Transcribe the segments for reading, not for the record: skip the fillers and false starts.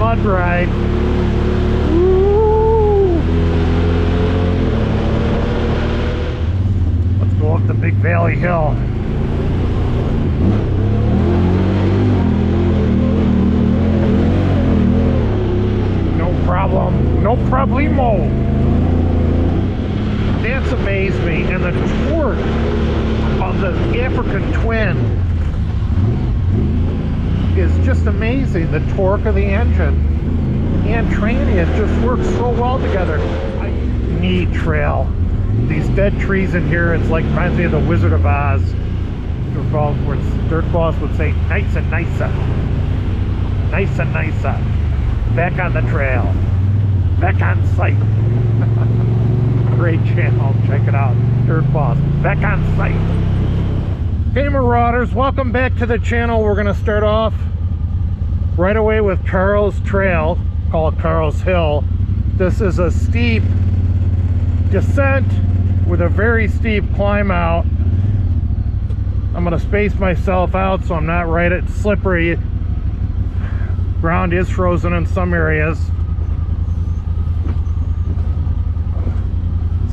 mud ride. Woo! Let's go up the Big Valley Hill. No problemo. That's amazed me. And the torque of the African Twin is just amazing. The torque of the engine and tranny, it just works so well together. Neat trail. These dead trees in here, it's like reminds me of the Wizard of Oz. Where Dirt Boss would say, nice and nicer. Nice and nicer. Back on the trail. Back on site. Great channel. Check it out. Dirt Boss. Back on site. Hey Marauders, welcome back to the channel. We're going to start off right away with Carl's Trail, called Carl's Hill. This is a steep descent with a very steep climb out. I'm going to space myself out so I'm not right at slippery. Ground is frozen in some areas.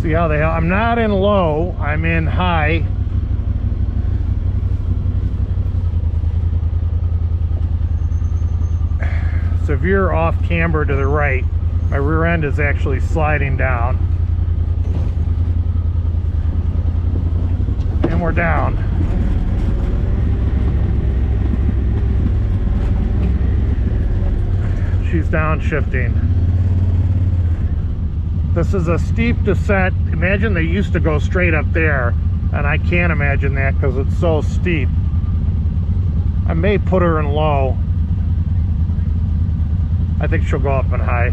See how they are. I'm not in low, I'm in high. Severe off camber to the right. My rear end is actually sliding down. And we're down. She's downshifting. This is a steep descent. Imagine they used to go straight up there, and I can't imagine that because it's so steep. I may put her in low. I think she'll go up in high.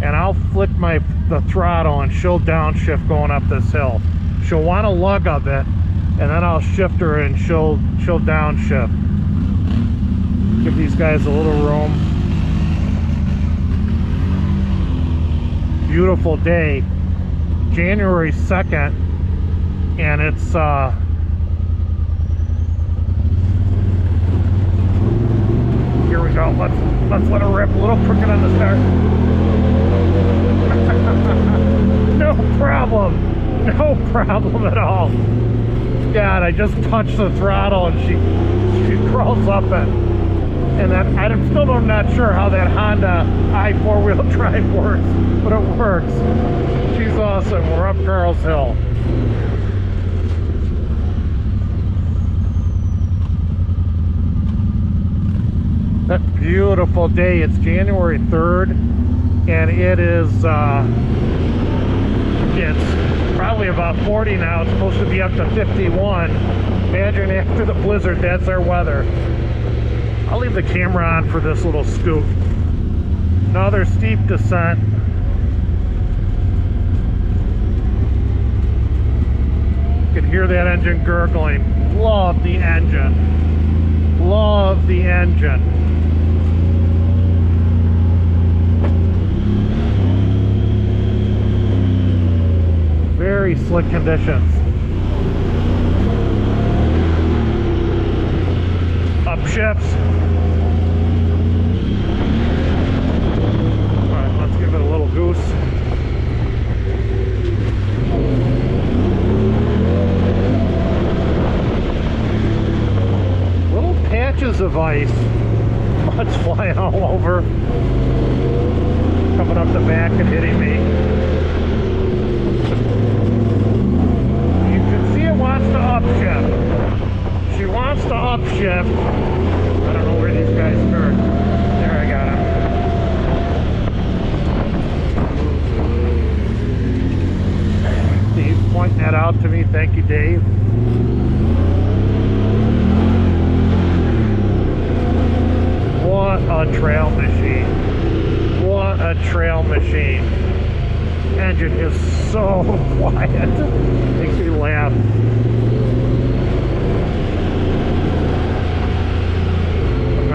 And I'll flick the throttle and she'll downshift going up this hill. She'll want a lug of it, and then I'll shift her and she'll downshift. Give these guys a little room. Beautiful day, January 2nd, and it's here we go. Let's let her rip. A little crooked on the start. No problem at all. God, I just touched the throttle and she crawls up it. And then I'm still not sure how that Honda i4-wheel drive works, but it works. She's awesome. We're up Carl's Hill. That beautiful day. It's January 3rd, and it is it's probably about 40 now. It's supposed to be up to 51. Imagine after the blizzard, that's our weather. I'll leave the camera on for this little scoop. Another steep descent. You can hear that engine gurgling. Love the engine. Love the engine. Very slick conditions. Upshifts. Alright, let's give it a little goose. Little patches of ice. Mud's flying all over. Coming up the back and hitting me. You can see it wants to upshift. She wants to upshift. I don't know where these guys start. There, I got him. Dave's pointing that out to me. Thank you, Dave. What a trail machine. What a trail machine. Engine is so quiet. Makes me laugh.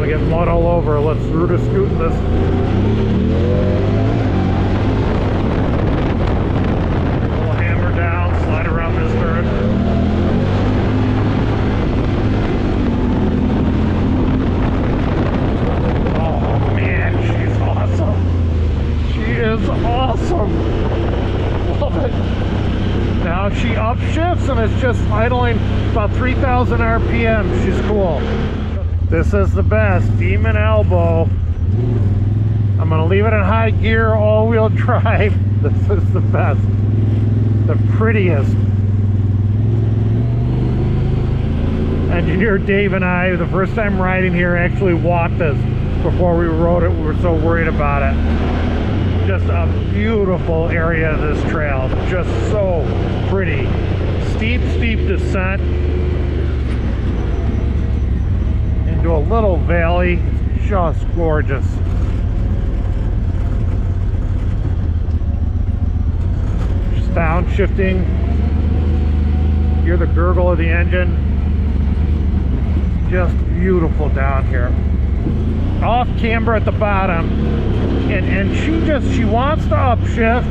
Get mud all over. Let's root a scoot in this. Little hammer down, slide around this turret. Oh man, she's Now she upshifts and it's just idling about 3,000 RPM. She's cool. This is the best, Demon Elbow. I'm gonna leave it in high gear, all-wheel drive. This is the best, the prettiest. Engineer Dave and I, the first time riding here, actually walked this before we rode it. We were so worried about it. Just a beautiful area of this trail, just so pretty. Steep descent into a little valley, just gorgeous. Just downshifting, hear the gurgle of the engine. Just beautiful down here. Off camber at the bottom, and she wants to upshift,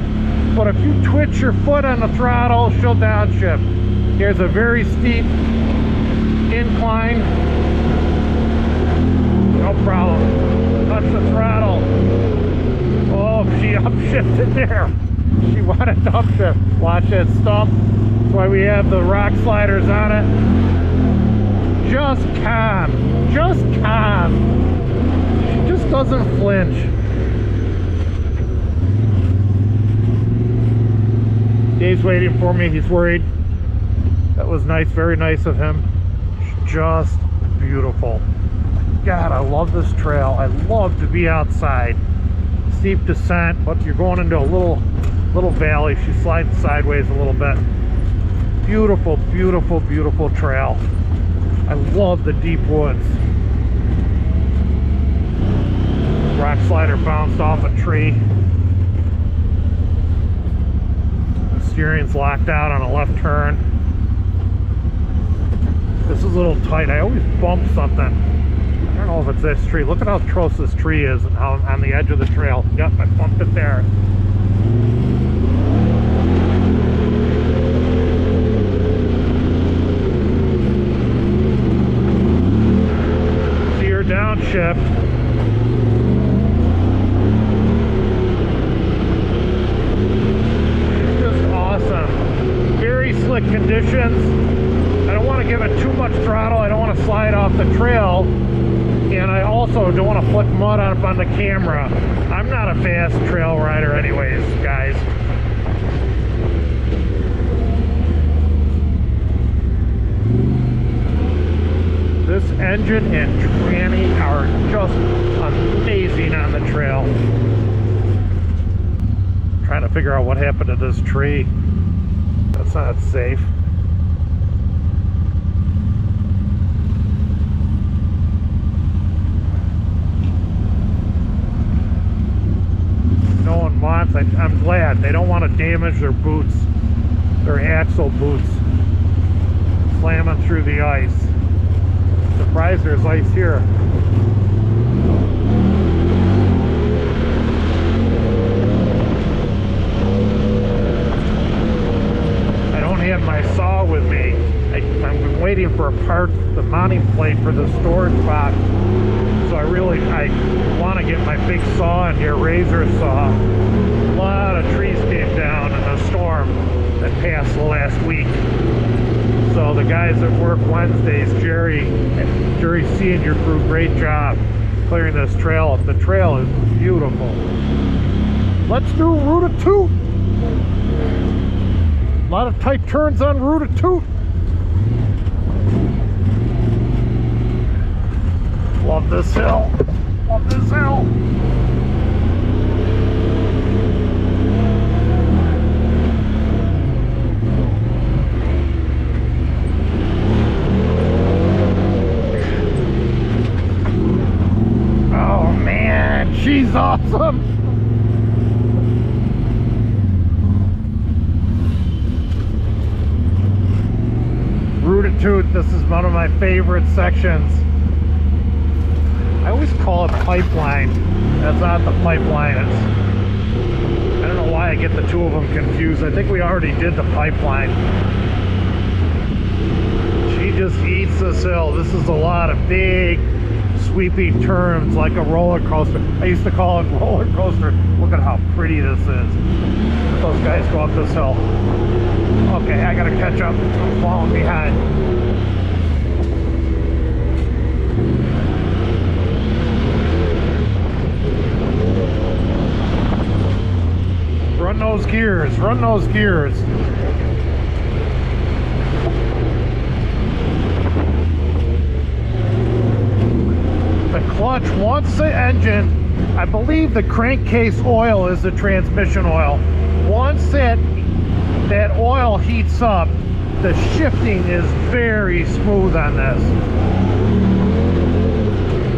but if you twitch your foot on the throttle, she'll downshift. Here's a very steep incline. No problem. Touch the throttle. Oh, she upshifted there. She wanted to upshift. Watch that stump. That's why we have the rock sliders on it. Just calm. Just calm. She just doesn't flinch. Dave's waiting for me. He's worried. That was nice. Very nice of him. Just beautiful. God, I love this trail. I love to be outside. Steep descent, but you're going into a little valley. She's sliding sideways a little bit. Beautiful, beautiful, beautiful trail. I love the deep woods. Rock slider bounced off a tree. The steering's locked out on a left turn. This is a little tight. I always bump something. I don't know if it's this tree. Look at how close this tree is and how on the edge of the trail. Yep, I bumped it there. See her downshift. It's just awesome. Very slick conditions. I don't want to give it too much throttle. I don't want to slide off the trail. And I also don't want to flick mud up on the camera. I'm not a fast trail rider anyways, guys. This engine and tranny are just amazing on the trail. I'm trying to figure out what happened to this tree. That's not safe. No one wants. I'm glad. They don't want to damage their boots, their axle boots, slamming through the ice. Surprised there's ice here. I don't have my saw with me. I'm waiting for a part, the mounting plate for the storage box. So I want to get my big saw in here, razor saw. A lot of trees came down in the storm that passed last week. So the guys that work Wednesdays, Jerry C and your crew, great job clearing this trail up. The trail is beautiful. Let's do Route of Toot. A lot of tight turns on Route of Toot. Love this hill. Love this hill. Oh man, she's awesome. Route of Toot, this is one of my favorite sections. I always call it pipeline. That's not the pipeline. I don't know why I get the two of them confused. I think we already did the pipeline. She just eats this hill. This is a lot of big, sweeping turns like a roller coaster. I used to call it roller coaster. Look at how pretty this is. those guys go up this hill. Okay, I gotta catch up. I'm falling behind. Run those gears, run those gears. The clutch, once the engine, I believe the crankcase oil is the transmission oil. Once that oil heats up, the shifting is very smooth on this.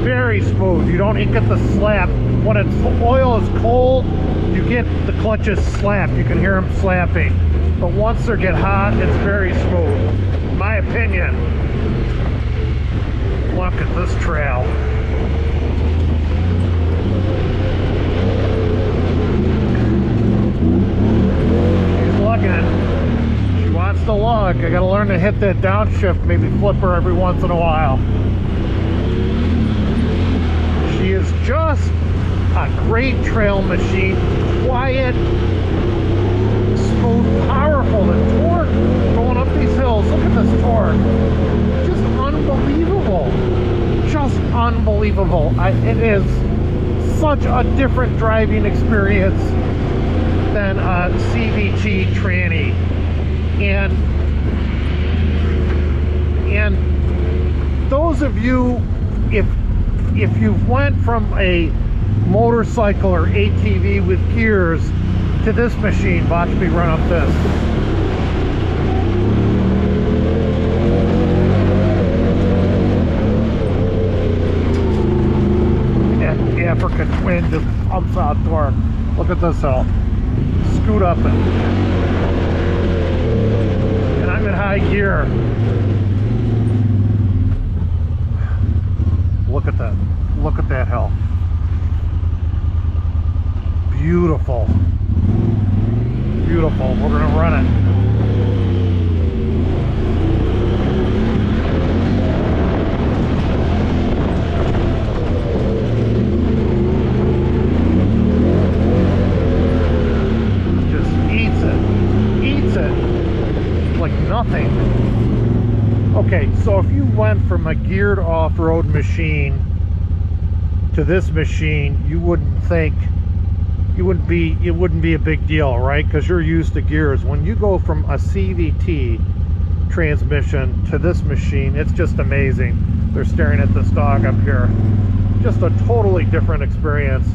Very smooth. You don't get the slap. When the oil is cold, you get the clutches slapped. You can hear them slapping. But once they get hot, it's very smooth. In my opinion. Look at this trail. She's looking. She wants to look. I gotta learn to hit that downshift, maybe flip her every once in a while. She is just a great trail machine. Quiet, smooth, powerful. The torque going up these hills. Look at this torque. Just unbelievable. Just unbelievable. It is such a different driving experience than a CVT tranny. And those of you, if you've went from a motorcycle or ATV with gears to this machine, watch me run up this. And African Twin just pumps out torque. Look at this hill. Scoot up it. And I'm in high gear. Look at that. Look at that hill. Beautiful. Beautiful. We're going to run it. Just eats it. Eats it like nothing. Okay, so if you went from a geared off-road machine to this machine, you wouldn't think it wouldn't be a big deal, right? Because you're used to gears. When you go from a CVT transmission to this machine, it's just amazing. They're staring at this dog up here. Just a totally different experience.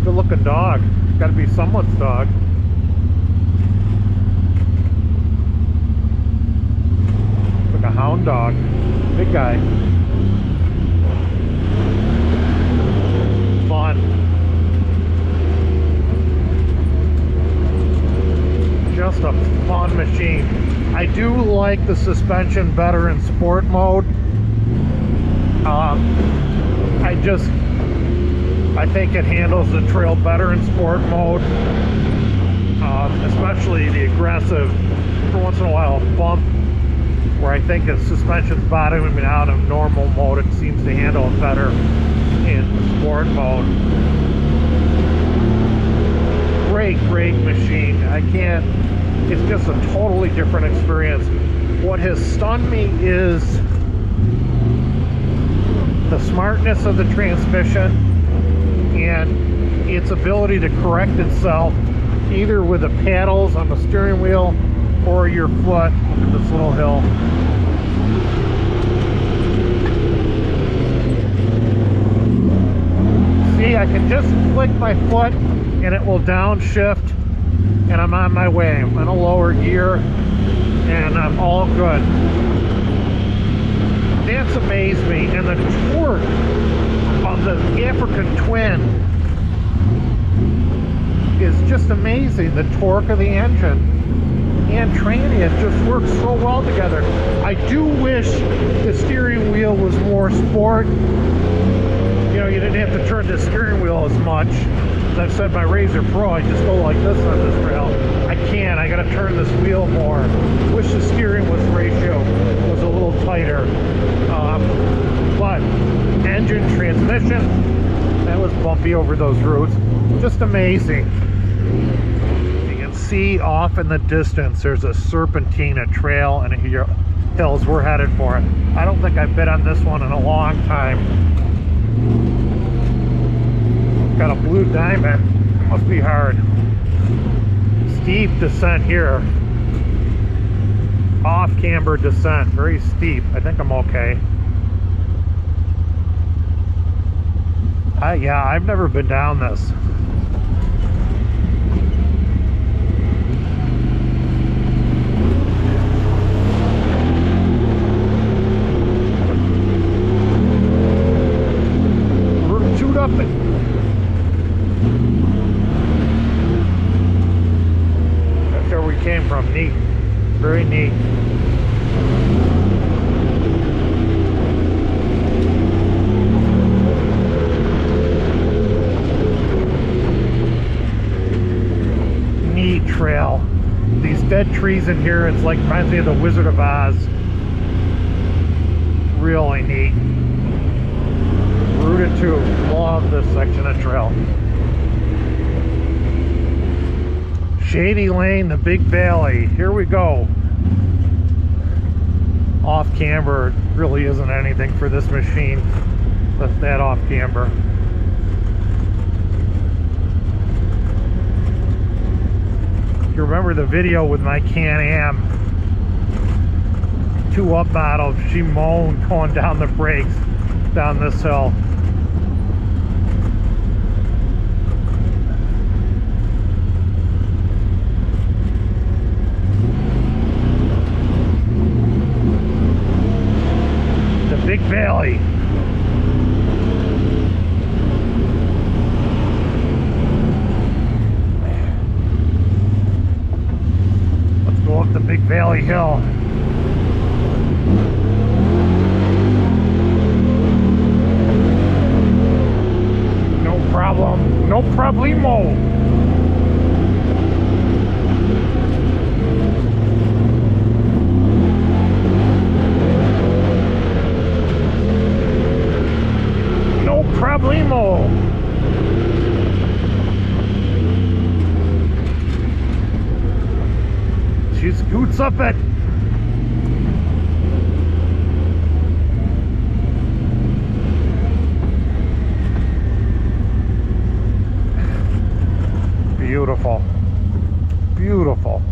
Good looking dog. Got to be someone's dog. Like a hound dog. Big guy. Fun. Just a fun machine. I do like the suspension better in sport mode. I think it handles the trail better in sport mode, especially the aggressive, for once in a while, bump, where I think the suspension's bottoming out of normal mode. It seems to handle it better in sport mode. Great machine. It's just a totally different experience. What has stunned me is the smartness of the transmission and its ability to correct itself either with the paddles on the steering wheel or your foot. Look at this little hill. See, I can just flick my foot and it will downshift and I'm on my way. I'm in a lower gear and I'm all good. That's amazed me. And the torque of the African Twin is just amazing. The torque of the engine and tranny, it just works so well together. I do wish the steering wheel was more sport. You know, you didn't have to turn the steering wheel as much. As I've said, my Razor Pro, I just go like this on this trail. I can't. I got to turn this wheel more. Wish the steering ratio was a little tighter. But engine, transmission, that was bumpy over those routes. Just amazing. You can see off in the distance, there's a serpentina trail and hills. We're headed for it. I don't think I've been on this one in a long time. Got a blue diamond. It must be hard. Steep descent here. Off camber descent. Very steep. I think I'm okay. Yeah, I've never been down this. Shoot up it. That's where we came from. Neat. Very neat. Trail. These dead trees in here, it's like reminds me of the Wizard of Oz. Really neat. Route 2. Love this section of trail. Shady Lane, the Big Valley. Here we go. Off camber really isn't anything for this machine. That's that off camber. You remember the video with my Can-Am 2-up model? She moaned going down the brakes down this hill. The Big Valley. Up the Big Valley Hill. No problem. No problemo. No problemo. She scoots up it. Beautiful. Beautiful.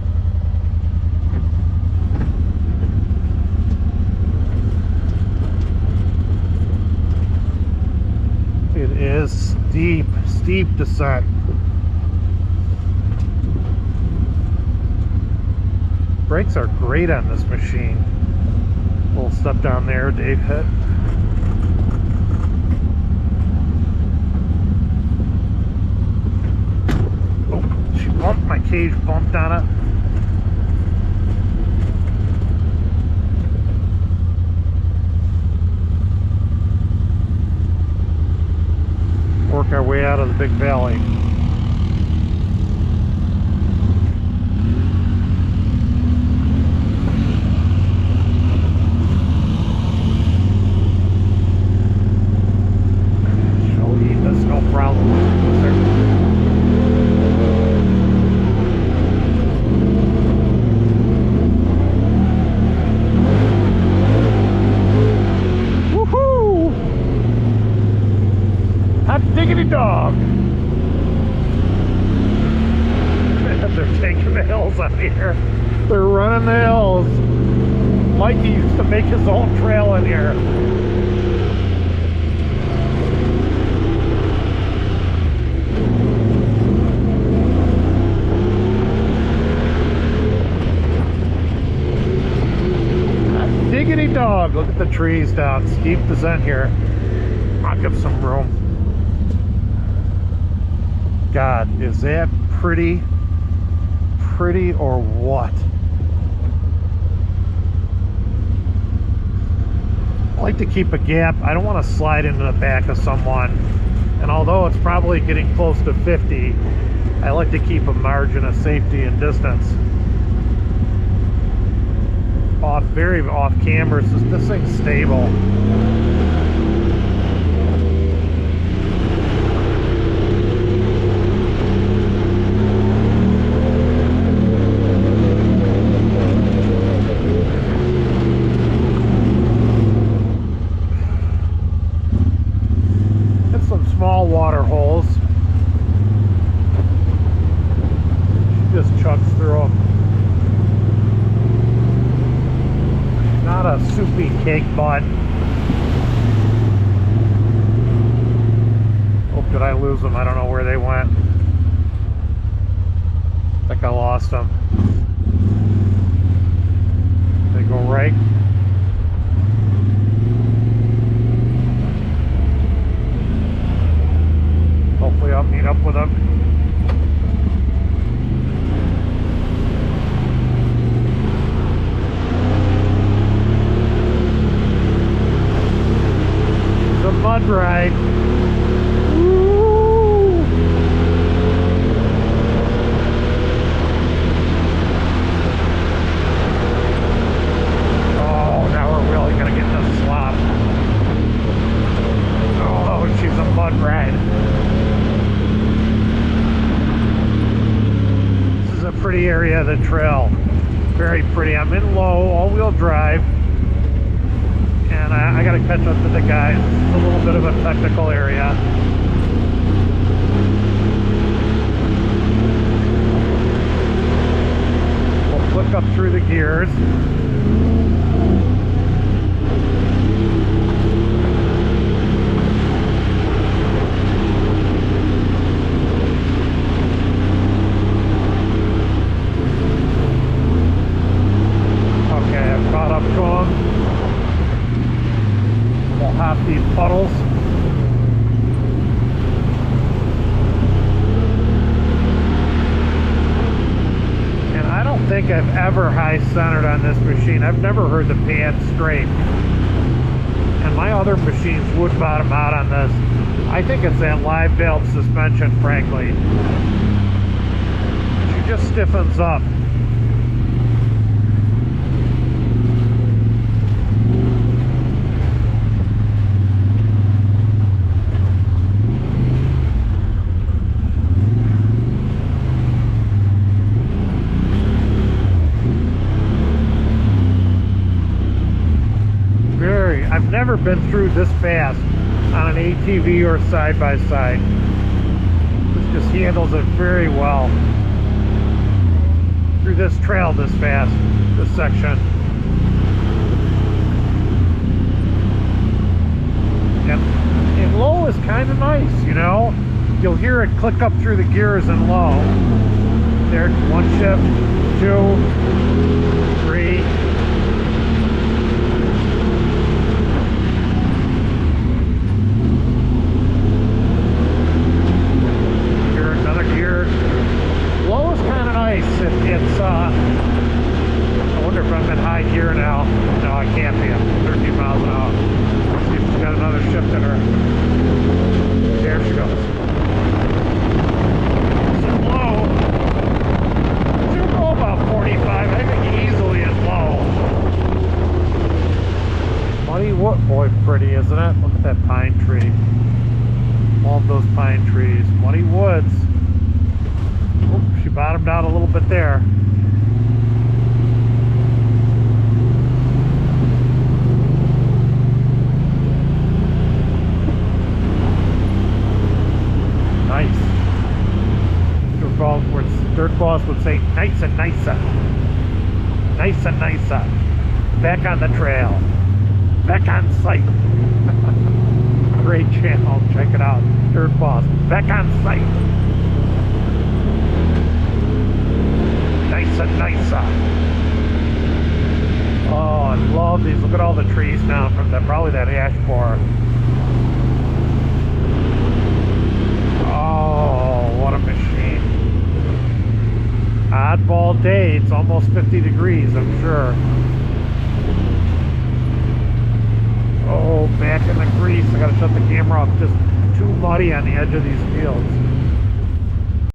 It is steep, steep descent. Brakes are great on this machine. Little step down there Dave hit. Oh, she bumped, my cage bumped on it. Work our way out of the Big Valley. Dog. They're taking the hills up here. They're running the hills. Mikey used to make his own trail in here. Diggity dog. Look at the trees down. Steep descent here. I'll give some room. God, is that pretty? Pretty or what? I like to keep a gap. I don't want to slide into the back of someone. And although it's probably getting close to 50, I like to keep a margin of safety and distance. Very off camber. This thing's stable. cake butt. Oh, did I lose them? I don't know where they went. I think I lost them. They go right. Hopefully I'll meet up with them. It's a mud ride. Woo! Oh, now we're really gonna get in the slop. Oh, she's a mud ride. Pretty area of the trail, very pretty. I'm in low, all-wheel drive, and I got to catch up to the guys. It's a little bit of a technical area. We'll click up through the gears. These puddles. And I don't think I've ever high centered on this machine. I've never heard the pan straight. And my other machines would bottom out on this. I think it's that live valve suspension, frankly. She just stiffens up. I've never been through this fast on an ATV or side-by-side. This just handles it very well. Through this trail this fast, this section. And low is kind of nice, you know? You'll hear it click up through the gears in low. There's one shift, 2, 3. Low is kind of nice. I wonder if I'm in high gear now. No, I can't be. I'm 13 miles an hour. Let's see if she's got another shift in her. There she goes. She's low. She'll go about 45. I think easily in low. Muddy wood. Boy, pretty, isn't it? Look at that pine tree. All of those pine trees. Muddy woods. She bottomed out a little bit there. Nice. Dirt Boss would say nice and nicer. Nice and nicer. Back on the trail. Back on site. Great channel. Check it out. Dirt Boss. Back on site. Nicer. Oh, I love these. Look at all the trees now from probably that ash borer. Oh, what a machine. Oddball day. It's almost 50 degrees, I'm sure. Oh, back in the grease. I gotta shut the camera off. Just too muddy on the edge of these fields.